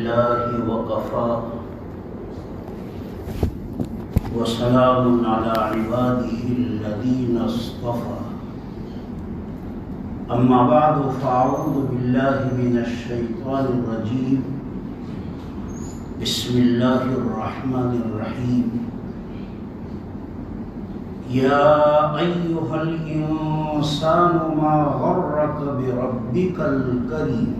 لله وكفى وسلام على عباده الذين اصطفى أما بعد فأعوذ بالله من الشيطان الرجيم بسم الله الرحمن الرحيم يا أيها الإنسان ما غرك بربك الكريم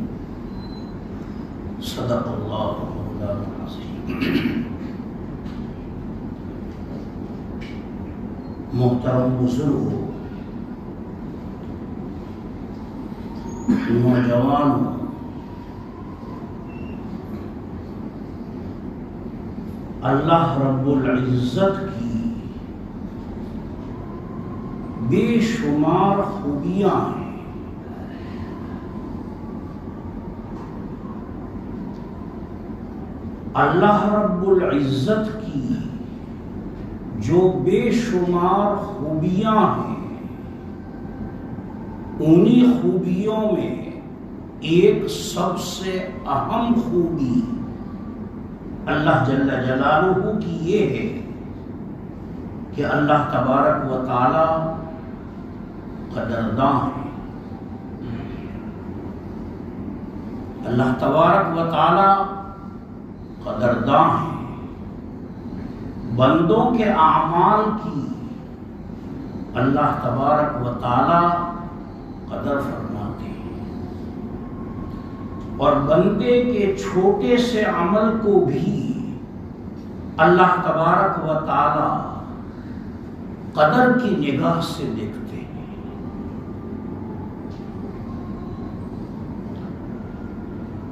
صدق الله مولانا العظيم. محترم بزرگوں، نوجوانوں، اللہ رب العزت کی بے شمار خوبیاں ہیں. اللہ رب العزت کی جو بے شمار خوبیاں ہیں، انہی خوبیوں میں ایک سب سے اہم خوبی اللہ جل جلالہ کی یہ ہے کہ اللہ تبارک و تعالی قدرداں ہے. اللہ تبارک و تعالی قدرداں ہیں. بندوں کے اعمال کی اللہ تبارک و تعالی قدر فرماتے ہیں، اور بندے کے چھوٹے سے عمل کو بھی اللہ تبارک و تعالی قدر کی نگاہ سے دیکھتے ہیں.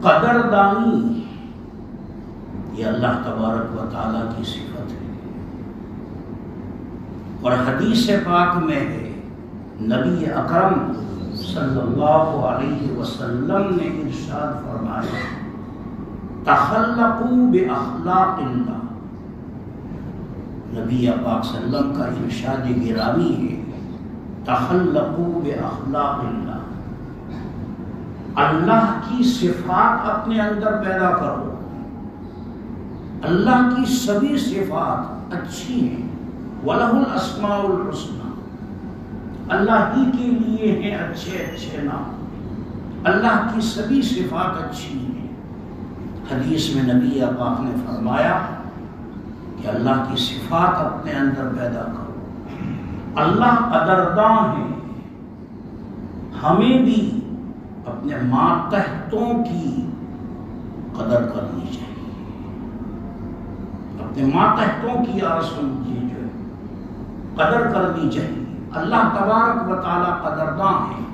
قدردانی یہ اللہ تبارک و تعالی کی صفت ہے، اور حدیث پاک میں ہے، نبی اکرم صلی اللہ علیہ وسلم نے ارشاد فرمایا، تخلقوا باخلاق اللہ. نبی پاک صلی اللہ علیہ وسلم کا ارشاد گرامی ہے، تخلقوا باخلاق اللہ. اللہ کی صفات اپنے اندر پیدا کرو. اللہ کی سبھی صفات اچھی ہیں، وَلَهُ الْأَسْمَاءُ الْحُسْنَى. اللہ ہی کے لیے ہیں اچھے اچھے نام. اللہ کی سبھی صفات اچھی ہیں. حدیث میں نبی پاک نے فرمایا کہ اللہ کی صفات اپنے اندر پیدا کرو. اللہ قدرداں ہیں. ہمیں بھی اپنے ماتحتوں کی قدر کرنی چاہیے. اپنے ماتحتوں کی آسن کی جو قدر کرنی چاہیے. اللہ تبارک و تعالی قدرداں ہیں.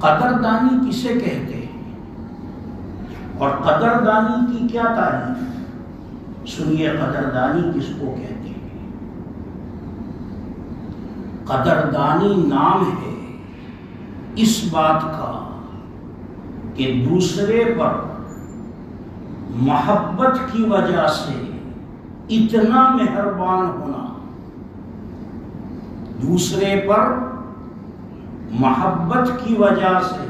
قدردانی کسے کہتے ہیں اور قدردانی کی کیا تعریف؟ سنیے قدردانی کس کو کہتے ہیں. قدردانی نام ہے اس بات کا کہ دوسرے پر محبت کی وجہ سے اتنا مہربان ہونا، دوسرے پر محبت کی وجہ سے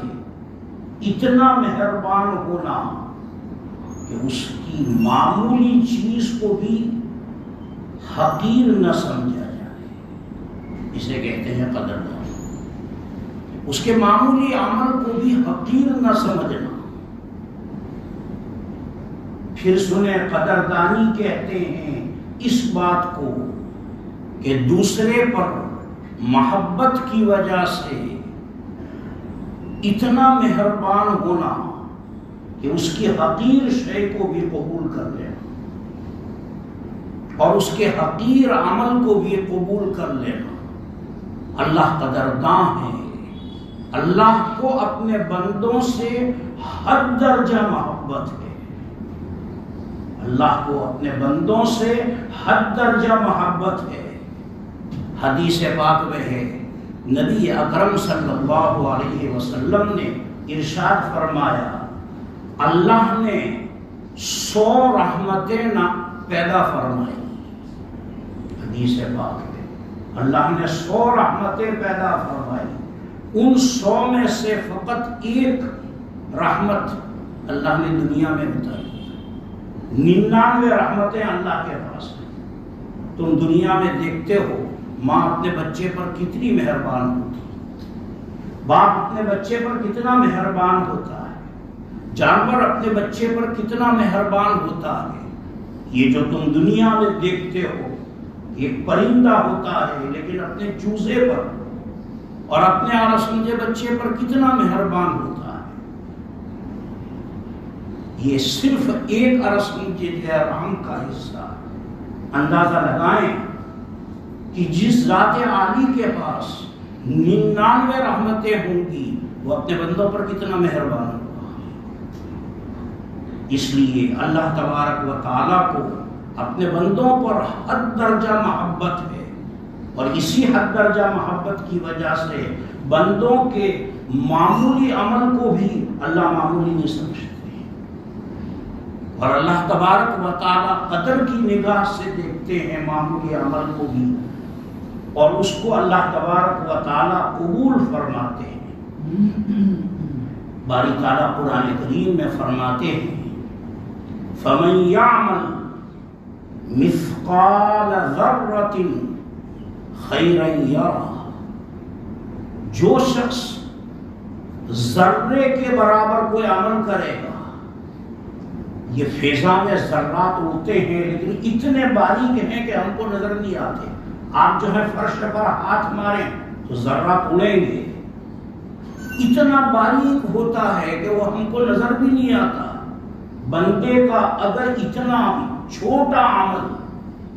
اتنا مہربان ہونا کہ اس کی معمولی چیز کو بھی حقیر نہ سمجھا جائے. اسے کہتے ہیں قدردانی. اس کے معمولی عمل کو بھی حقیر نہ سمجھنا. پھر سنیں، قدردانی کہتے ہیں اس بات کو کہ دوسرے پر محبت کی وجہ سے اتنا مہربان ہونا کہ اس کی حقیر شے کو بھی قبول کر لینا، اور اس کے حقیر عمل کو بھی قبول کر لینا. اللہ قدرداں ہیں. اللہ کو اپنے بندوں سے حد درجہ محبت ہے. اللہ کو اپنے بندوں سے حد درجہ محبت ہے. حدیث پاک میں ہے، نبی اکرم صلی اللہ علیہ وسلم نے ارشاد فرمایا، اللہ نے 100 رحمتیں پیدا فرمائی. حدیث پاک میں اللہ نے 100 رحمتیں پیدا فرمائی. ان 100 میں سے فقط ایک رحمت اللہ نے دنیا میں بتائی. 99 رحمتیں اللہ کے پاس ہیں. تم دنیا میں دیکھتے ہو ماں اپنے بچے پر کتنی مہربان ہوتی ہے، باپ اپنے بچے پر کتنا مہربان ہوتا ہے، جانور اپنے بچے پر کتنا مہربان ہوتا ہے. یہ جو تم دنیا میں دیکھتے ہو ایک پرندہ ہوتا ہے لیکن اپنے چوزے پر اور اپنے آرسمجھے بچے پر کتنا مہربان ہوتا ہے. یہ صرف ایک آرسمجھے رحم کا حصہ. اندازہ لگائیں کہ جس ذات عالی کے پاس 99 رحمتیں ہوں گی وہ اپنے بندوں پر کتنا مہربان ہوگا. اس لیے اللہ تبارک و تعالیٰ کو اپنے بندوں پر حد درجہ محبت ہے، اور اسی حد درجہ محبت کی وجہ سے بندوں کے معمولی عمل کو بھی اللہ معمولی نہیں سمجھتے، اور اللہ تبارک و تعالیٰ قدر کی نگاہ سے دیکھتے ہیں معمولی عمل کو بھی، اور اس کو اللہ تبارک و تعالیٰ قبول فرماتے ہیں. باری تعالیٰ قرآن کریم میں فرماتے ہیں فَمَن يَعْمَلْ مِثْقَالَ ذَرَّةٍ خَيْرًا يَرَهُ. جو شخص ذرے کے برابر کوئی عمل کرے گا. یہ فضا میں ذرات اڑتے ہیں لیکن اتنے باریک ہیں کہ ہم کو نظر نہیں آتے. آپ جو ہے فرش پر ہاتھ ماریں تو ذرات اڑیں گے. اتنا باریک ہوتا ہے کہ وہ ہم کو نظر بھی نہیں آتا. بندے کا اگر اتنا چھوٹا عمل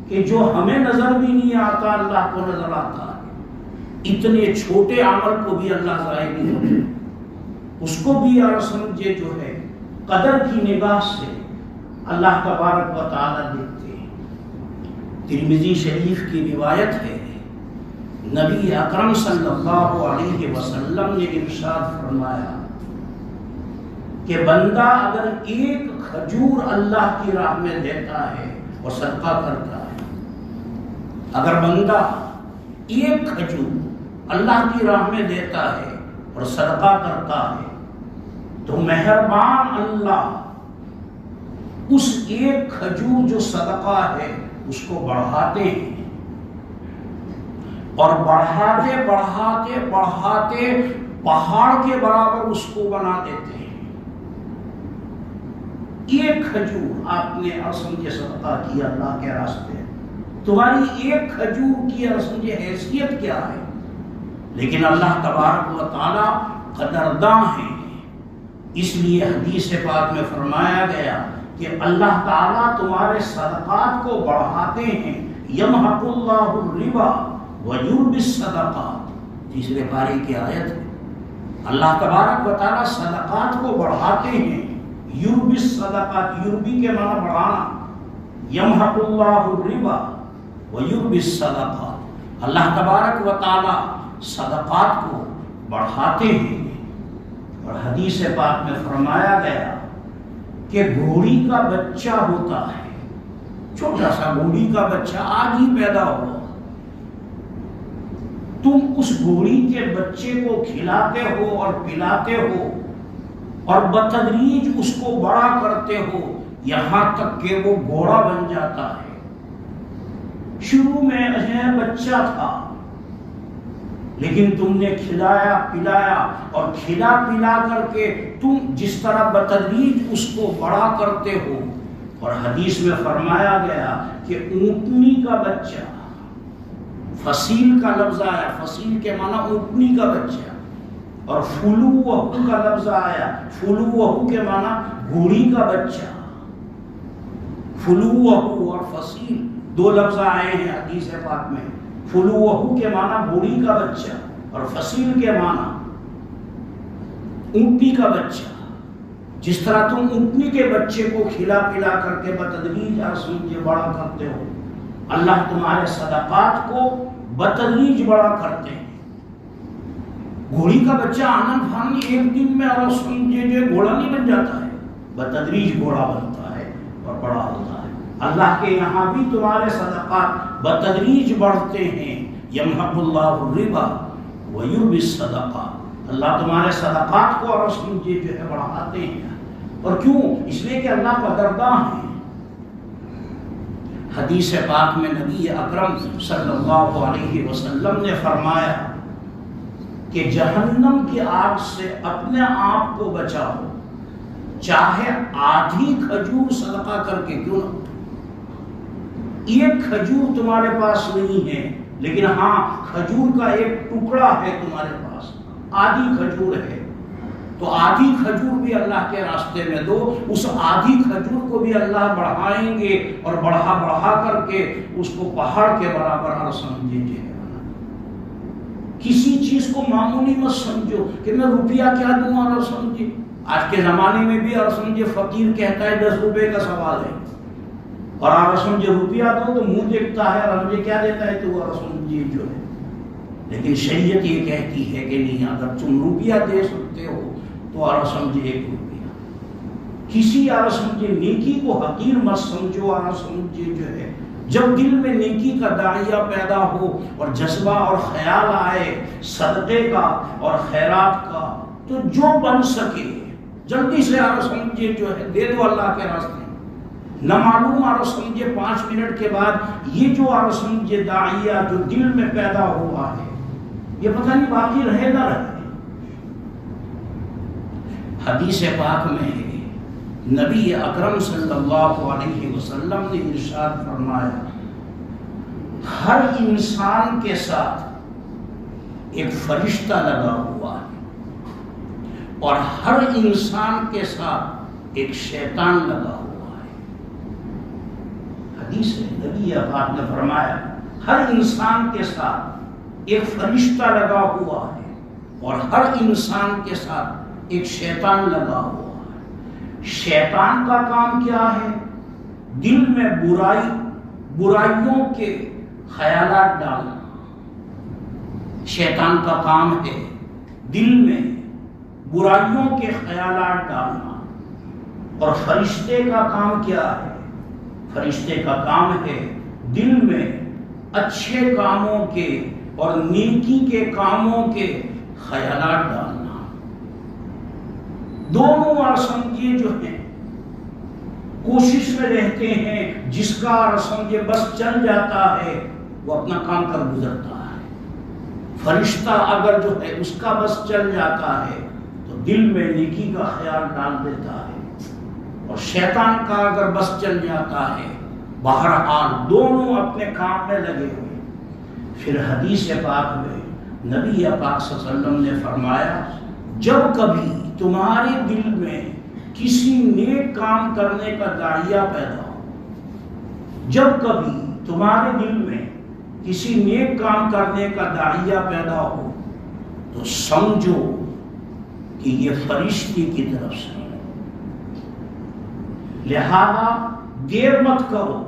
کہ جو ہمیں نظر بھی نہیں آتا اللہ کو نظر آتا ہے، اتنے چھوٹے عمل کو بھی اللہ ضائع نہیں ہوتے. اس کو بھی یار سمجھے جو ہے قدر کی نگاہ سے اللہ تبارک و تعالیٰ دیکھتے ہیں. ترمذی شریف کی روایت ہے، نبی اکرم صلی اللہ علیہ وسلم نے ارشاد فرمایا کہ بندہ اگر ایک کھجور اللہ کی راہ میں دیتا ہے اور صدقہ کرتا ہے، اگر بندہ ایک کھجور اللہ کی راہ میں دیتا ہے اور صدقہ کرتا ہے تو مہربان اللہ اس ایک کھجور جو صدقہ ہے اس کو بڑھاتے ہیں، اور بڑھاتے بڑھاتے بڑھاتے پہاڑ کے برابر اس کو بنا دیتے ہیں. ایک کھجور آپ نے سمجھے صدقہ کیا اللہ کے راستے، تمہاری ایک کھجور کی سمجھے حیثیت کیا ہے، لیکن اللہ تبارک و تعالیٰ قدرداں ہیں. اس لیے حدیث پاک میں فرمایا گیا کہ اللہ تعالیٰ تمہارے صدقات کو بڑھاتے ہیں. یمحق اللہ الربا ویربی الصدقات، تیسرے پارے کی آیت ہے. اللہ تبارک و تعالیٰ صدقات کو بڑھاتے ہیں. یربی الصدقات، یربی کے معنی بڑھانا. یمحق اللہ الربا ویربی الصدقات، اللہ تبارک و تعالیٰ صدقات کو بڑھاتے ہیں. اور حدیث پاک میں فرمایا گیا کہ گھوڑی کا بچہ ہوتا ہے، چھوٹا سا گھوڑی کا بچہ آج ہی پیدا ہوا، تم اس گھوڑی کے بچے کو کھلاتے ہو اور پلاتے ہو اور بتدریج اس کو بڑا کرتے ہو یہاں تک کہ وہ گھوڑا بن جاتا ہے. شروع میں بچہ تھا لیکن تم نے کھلایا پلایا اور کھلا پلا کر کے تم جس طرح بتدریج اس کو بڑا کرتے ہو. اور حدیث میں فرمایا گیا کہ اونٹنی کا بچہ، فصیل کا لفظ آیا، فصیل کے معنی اونٹنی کا بچہ، اور فلوہ کا لفظ آیا، فلوہ کے معنی گھوڑی کا بچہ. فلوہ اور فصیل دو لفظ آئے ہیں حدیث پاک میں. فلوہ کے معنی گھوڑی کا بچہ اور فصیل کے معنی اونٹنی کا بچہ. جس طرح تم اونٹنی کے بچے کو کھلا پلا کر کے بتدریج سمجھے بڑا کرتے ہو، اللہ تمہارے صدقات کو بتدریج بڑا کرتے ہیں. گھوڑی کا بچہ آنند فانی ایک دن میں اور سمجھے جو گھوڑا نہیں بن جاتا ہے، بتدریج گھوڑا بنتا ہے اور بڑا ہوتا ہے. اللہ کے یہاں بھی تمہارے صدقات بتدریج بڑھتے ہیں. یمحق اللہ الربا ویربی الصدقات، اللہ تمہارے صدقات کو اور سمجھے جو ہے بڑھاتے ہیں. اور کیوں؟ اس لیے کہ اللہ قدرداں ہے۔ حدیث پاک میں نبی اکرم صلی اللہ علیہ وسلم نے فرمایا کہ جہنم کی آگ سے اپنے آپ کو بچاؤ، چاہے آدھی کھجور صدقہ کر کے کیوں نہ۔ ایک کھجور تمہارے پاس نہیں ہے، لیکن ہاں کھجور کا ایک ٹکڑا ہے تمہارے پاس، آدھی کھجور ہے، تو آدھی کھجور بھی اللہ کے راستے میں دو۔ اس آدھی کھجور کو بھی اللہ بڑھائیں گے اور بڑھا بڑھا کر کے اس کو پہاڑ کے برابر اور سمجھیے۔ کسی چیز کو معمولی مت سمجھو کہ میں روپیہ کیا دوں اور سمجھے۔ آج کے زمانے میں بھی اور سمجھے فقیر کہتا ہے 10 روپے کا سوال ہے، اور اور سمجھے روپیہ دو تو منہ دیکھتا ہے اور مجھے کیا دیتا ہے تو اور سمجھے جو ہے۔ لیکن شریعت یہ کہتی ہے کہ نہیں، اگر تم روپیہ دے سکتے ہو تو اور سمجھے 1 روپیہ۔ کسی اور سمجھے نیکی کو حقیر مت سمجھو، اور سمجھے جو ہے جب دل میں نیکی کا داعیہ پیدا ہو اور جذبہ اور خیال آئے صدقے کا اور خیرات کا، تو جو بن سکے جلدی سے اور سمجھے جو ہے دے دو اللہ کے راستے۔ نہ معلوم اور سمجھے 5 منٹ کے بعد یہ جو اور سمجھے داعیہ جو دل میں پیدا ہوا ہے یہ پتہ نہیں باقی رہے نہ رہے۔ حدیث پاک میں ہے نبی اکرم صلی اللہ علیہ وسلم نے ارشاد فرمایا، ہر انسان کے ساتھ ایک فرشتہ لگا ہوا ہے اور ہر انسان کے ساتھ ایک شیطان لگا ہوا ہے۔ حدیث ہے نبی پاک نے فرمایا ہر انسان کے ساتھ ایک فرشتہ لگا ہوا ہے اور ہر انسان کے ساتھ ایک شیطان لگا ہوا ہے۔ شیطان کا کام کیا ہے؟ دل میں برائیوں کے خیالات ڈالنا۔ شیطان کا کام ہے دل میں برائیوں کے خیالات ڈالنا۔ اور فرشتے کا کام کیا ہے؟ فرشتے کا کام ہے دل میں اچھے کاموں کے اور نیکی کے کاموں کے خیالات ڈالنا۔ دونوں اور سمجھے جو ہیں کوشش میں رہتے ہیں، جس کا اور سمجھے بس چل جاتا ہے وہ اپنا کام کر گزرتا ہے۔ فرشتہ اگر جو ہے اس کا بس چل جاتا ہے تو دل میں نیکی کا خیال ڈال دیتا ہے، اور شیطان کا اگر بس چل جاتا ہے بہرحال دونوں اپنے کام میں لگے ہوئے۔ پھر حدیث پاک میں نبی پاک صلی اللہ علیہ وسلم نے فرمایا، جب کبھی تمہارے دل میں کسی نیک کام کرنے کا داعیہ پیدا ہو، جب کبھی تمہارے دل میں کسی نیک کام کرنے کا داعیہ پیدا ہو تو سمجھو کہ یہ فرشتے کی طرف سے، لہذا دیر مت کرو۔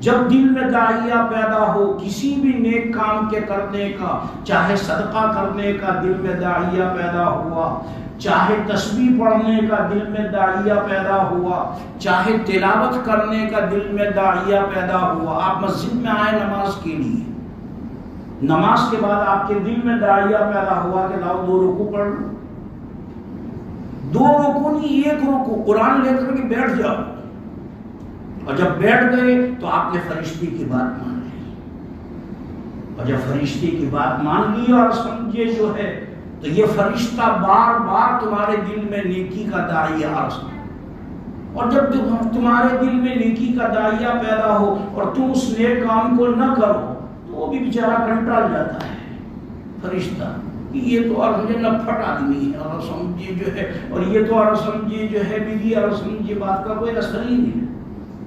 جب دل میں داعیہ پیدا ہو کسی بھی نیک کام کے کرنے کا، چاہے صدقہ کرنے کا دل میں داعیہ پیدا ہوا، چاہے تسبیح پڑھنے کا دل میں داعیہ پیدا ہوا، چاہے تلاوت کرنے کا دل میں داعیہ پیدا ہوا۔ آپ مسجد میں آئے نماز کے لیے، نماز کے بعد آپ کے دل میں داعیہ پیدا ہوا کہ لاؤ 2 رکوع پڑھ لو۔ 2 رکوع نہیں، 1 رکوع قرآن لے کر کے بیٹھ جاؤ، اور جب بیٹھ گئے تو آپ نے فرشتے کی بات مان لی، اور جب فرشتے کی بات مان لی اور سمجھے جو ہے تو یہ فرشتہ بار بار تمہارے دل میں نیکی کا داعیہ اور جب تمہارے دل میں نیکی کا داعیہ پیدا ہو اور تم اس نیک کام کو نہ کرو تو وہ بھی بیچارہ کنٹرول جاتا ہے فرشتہ، یہ تو اور مجھے نفٹ آدمی ہے اور سمجھے جو ہے، اور یہ تو اور سمجھے جو ہے بیوی اور سمجھے بات کا کوئی اثر ہی نہیں ہے۔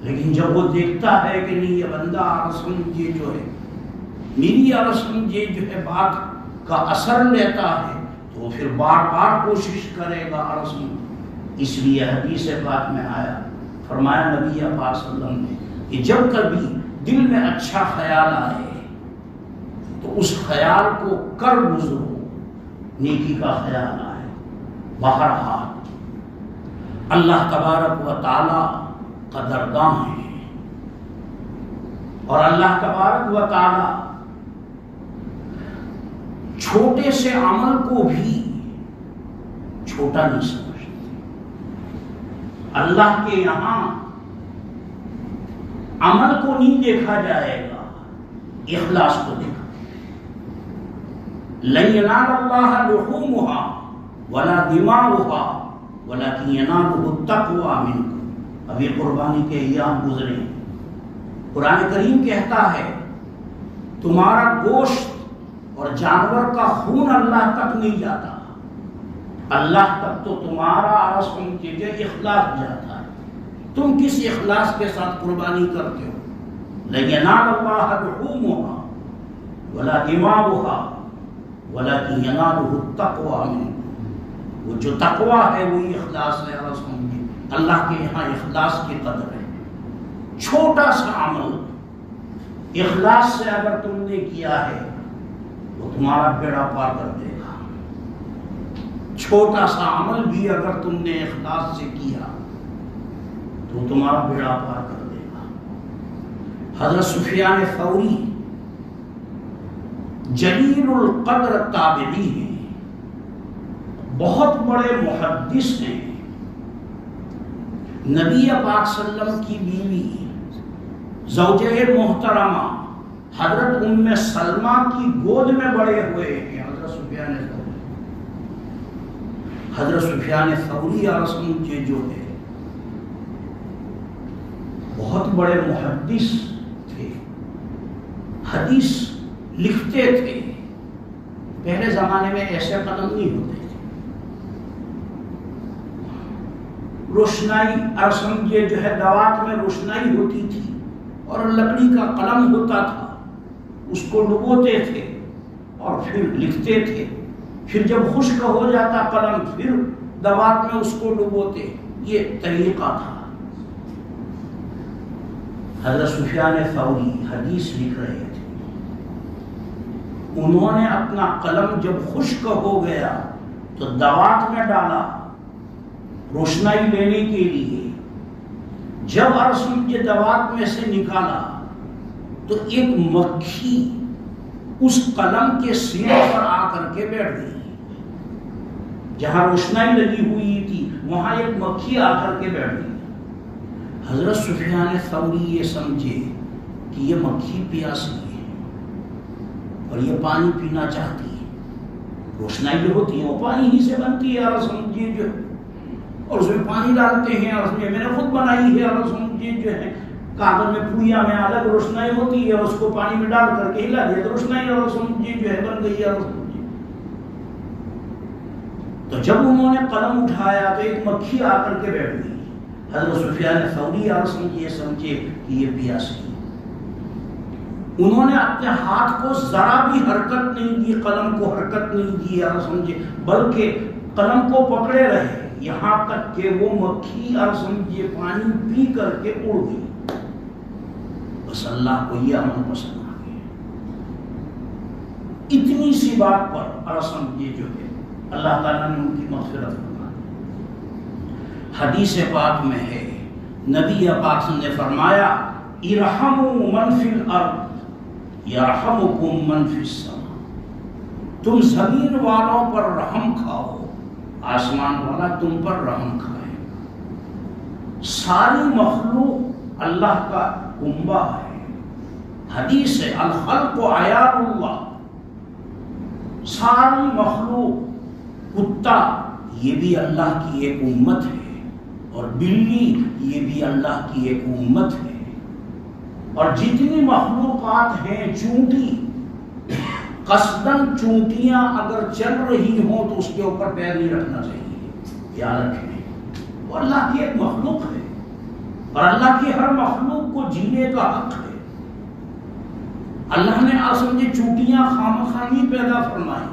لیکن جب وہ دیکھتا ہے کہ نہیں یہ بندہ اور سمجھے جو ہے میری اور سمجھے جو ہے بات کا اثر لیتا ہے تو وہ پھر بار بار کوشش کرے گا اور سمجھے۔ اس لیے حدیث پاک میں آیا، فرمایا نبی پاک صلی اللہ علیہ وسلم نے کہ جب کبھی دل میں اچھا خیال آئے تو اس خیال کو کر گزرو، نیکی کا خیال آئے۔ بہرحال اللہ تبارک و تعالی قدرداں ہیں، اور اللہ تبارک و تعالی چھوٹے سے عمل کو بھی چھوٹا نہیں سمجھتے۔ اللہ کے یہاں عمل کو نہیں دیکھا جائے گا، اخلاص کو دیکھا۔ لن ینال اللہ لحومها ولا دماؤها ولکن ینالہ التقوی منکم۔ ابھی قربانی کے ایام گزرے، قرآن کریم کہتا ہے تمہارا گوشت اور جانور کا خون اللہ تک نہیں جاتا، اللہ تک تو تمہارا آسم کے اخلاص جاتا ہے۔ تم کس اخلاص کے ساتھ قربانی کرتے ہو؟ لن ینال اللہ لحومها ولا دماؤها ولکن ینالہ التقوی منکم۔ وہ جو تقوی ہے وہی اخلاص ہے۔ اللہ کے یہاں اخلاص کی قدر ہے۔ چھوٹا سا عمل اخلاص سے اگر تم نے کیا ہے وہ تمہارا بیڑا پار کر دے گا۔ چھوٹا سا عمل بھی اگر تم نے اخلاص سے کیا تو تمہارا بیڑا پار کر دے گا۔ حضرت سفیان ثوری جلیل القدر تابعی ہیں، بہت بڑے محدث ہیں۔ نبی پاک صلی اللہ علیہ وسلم کی بیوی زوجہ محترمہ حضرت ام سلمہ کی گود میں بڑے ہوئے ہیں حضرت سفیان ثوری۔ حضرت سفیان ثوری رسم کے جو ہے بہت بڑے محدث تھے، حدیث لکھتے تھے۔ پہلے زمانے میں ایسے قلم نہیں ہوتے تھے، روشنائی سمجھے جو ہے دوات میں روشنائی ہوتی تھی اور لکڑی کا قلم ہوتا تھا، اس کو ڈبوتے تھے اور پھر لکھتے تھے۔ پھر جب خشک ہو جاتا قلم پھر دوات میں اس کو ڈبوتے، یہ طریقہ تھا۔ حضرت سفیان ثوری حدیث لکھ رہے تھے، انہوں نے اپنا قلم جب خشک ہو گیا تو دوات میں ڈالا روشنائی لینے کے لیے۔ جب ارسم کے دوات میں سے نکالا تو ایک مکھی اس قلم کے سرے پر آ کر کے بیٹھ گئی۔ جہاں روشنائی لگی ہوئی تھی وہاں ایک مکھی آ کر کے بیٹھ گئی۔ حضرت سفیان ثوری یہ سمجھے کہ یہ مکھی پیاسی ہے اور یہ پانی پینا چاہتی ہے۔ روشنائی جو ہوتی ہے وہ پانی ہی سے بنتی ہے، اور سمجھے جو اور اس میں پانی ڈالتے ہیں، اور میں نے خود بنائی ہے، اور سمجھے جو ہے کاغذ میں پویا میں الگ روشنائی ہوتی ہے، اس کو پانی میں ڈال کر کے ہلا دیا تو روشنائی اور سمجھے جو ہے بن گئی ہے۔ تو جب انہوں نے قلم اٹھایا تو ایک مکھی آ کر کے بیٹھ گئی۔ حضرت سفیان ثوری یہ سمجھے کہ یہ پیاسی، انہوں نے اپنے ہاتھ کو ذرا بھی حرکت نہیں دی، قلم کو حرکت نہیں دی، اور سمجھے بلکہ قلم کو پکڑے رہے یہاں تک کہ وہ مکھی اور سمجھے پانی پی کر کے اڑ گئی۔ بس اللہ کو یہ عمل پسند آ گیا۔ اتنی سی بات پر اور سمجھے جو ہے اللہ تعالیٰ نے ان کی مغفرت فرما دی۔ حدیث پاک میں ہے نبی پاک نے فرمایا ارحموا من فی الارض یرحمکم من فی السماء۔ تم زمین والوں پر رحم کھاؤ، آسمان والا تم پر رحم کھائے گا۔ ساری مخلوق اللہ کا کنبہ ہے۔ حدیث ہے الخلق عیال اللہ، ساری مخلوق، کتا یہ بھی اللہ کی ایک امت ہے، اور بلی یہ بھی اللہ کی ایک امت ہے، اور جتنی مخلوقات ہیں، چونٹی قصداً چونٹیاں اگر چل رہی ہوں تو اس کے اوپر پیر نہیں رکھنا چاہیے، یاد رکھیں وہ اللہ کی ایک مخلوق ہے، اور اللہ کی ہر مخلوق کو جینے کا حق ہے۔ اللہ نے سمجھے چونٹیاں خامخانی پیدا فرمائی،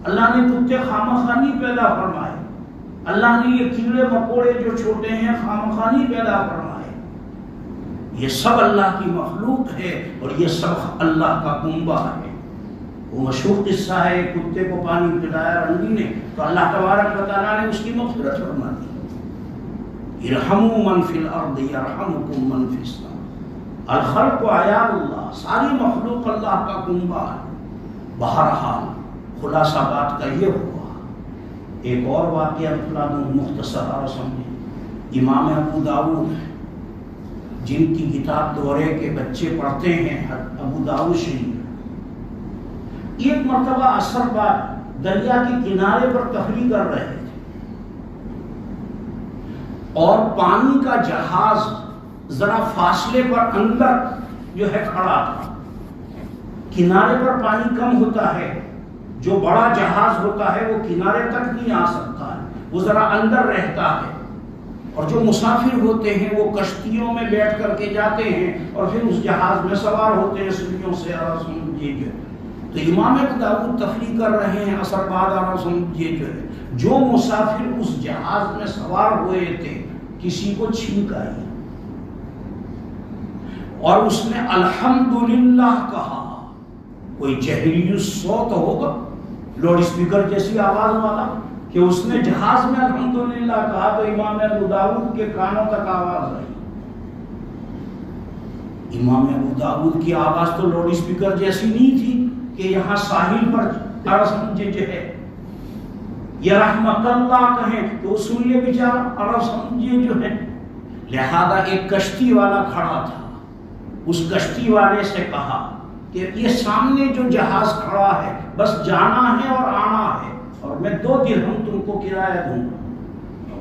اللہ نے کتے خامخانی پیدا فرمائے، اللہ نے یہ کیڑے مکوڑے جو چھوٹے ہیں خامخانی پیدا فرمائے۔ یہ سب اللہ کی مخلوق ہے اور یہ سب اللہ کا کنبہ ہے۔ وہ مشہور قصہ ہے، کتے کو پانی پلایا رنڈی نے تو اللہ تبارک و تعالیٰ نے اس کی مغفرت فرما دی۔ ارحموا من فی الارض یرحمکم من فی السماء۔ الخلق عیال اللہ، ساری مخلوق اللہ کا کنبہ ہے۔ بہرحال خلاصہ بات کا یہ ہوا۔ ایک اور واقعہ بتا دوں مختصر اور سمجھیں۔ امام ابو داؤد جن کی کتاب دورے کے بچے پڑھتے ہیں، ابو داؤد شریف، ایک مرتبہ عصر بعد دریا کے کنارے پر تفریح کر رہے تھے اور پانی کا جہاز ذرا فاصلے پر اندر جو ہے کھڑا تھا۔ کنارے پر پانی کم ہوتا ہے، جو بڑا جہاز ہوتا ہے وہ کنارے تک نہیں آ سکتا ہے، وہ ذرا اندر رہتا ہے، اور جو مسافر ہوتے ہیں وہ کشتیوں میں بیٹھ کر کے جاتے ہیں اور پھر اس جہاز میں سوار ہوتے ہیں سیڑھیوں سے۔ تو امام ابو داؤد تفریح کر رہے ہیں عصر بعد، جو مسافر اس جہاز میں سوار ہوئے تھے کسی کو چھینک آئی اور اس نے الحمدللہ کہا۔ کوئی جہری الصوت ہوگا، لاؤڈ اسپیکر جیسی آواز والا، کہ اس نے جہاز میں الحمدللہ کہا تو امام ابو داؤد کے کانوں تک آواز آئی۔ امام ابو داؤد کی آواز تو لاؤڈ اسپیکر جیسی نہیں تھی کہ یہاں ساحل پر سمجھے جو ہے یا رحمت اللہ کہیں تو سن لے بیچارہ، عرب سمجھے جو ہے۔ لہذا ایک کشتی والا کھڑا تھا، اس کشتی والے سے کہا کہ یہ سامنے جو جہاز کھڑا ہے بس جانا ہے اور آنا ہے، اور میں 2 درہم تم کو کرایہ دوں گا۔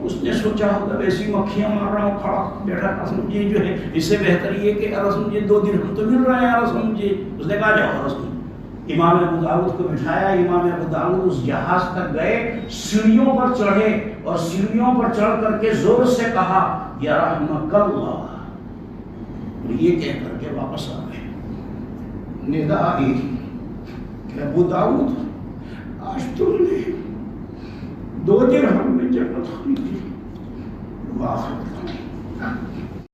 اس نے سوچا ہوگا ویسی مکھیاں مار رہا ہوں کھڑا بیٹھا سمجھے جو ہے، اس سے بہتر یہ کہ سمجھے 2 درہم تو مل رہے ہیں سمجھے۔ اس نے کہا جاؤ سمجھے، امام ابو داؤد کو بٹھایا۔ امام ابو داؤد اس جہاز تک گئے، سیڑھیوں پر چڑھے اور سیڑھیوں پر چڑھ کر کے زور سے کہا یا رحمک اللہ، اور یہ کہہ کر کے واپس آ گئے۔ ندا آئی کہ ابو داؤد آج تم نے 2 درہم میں جنت خریدی، واہ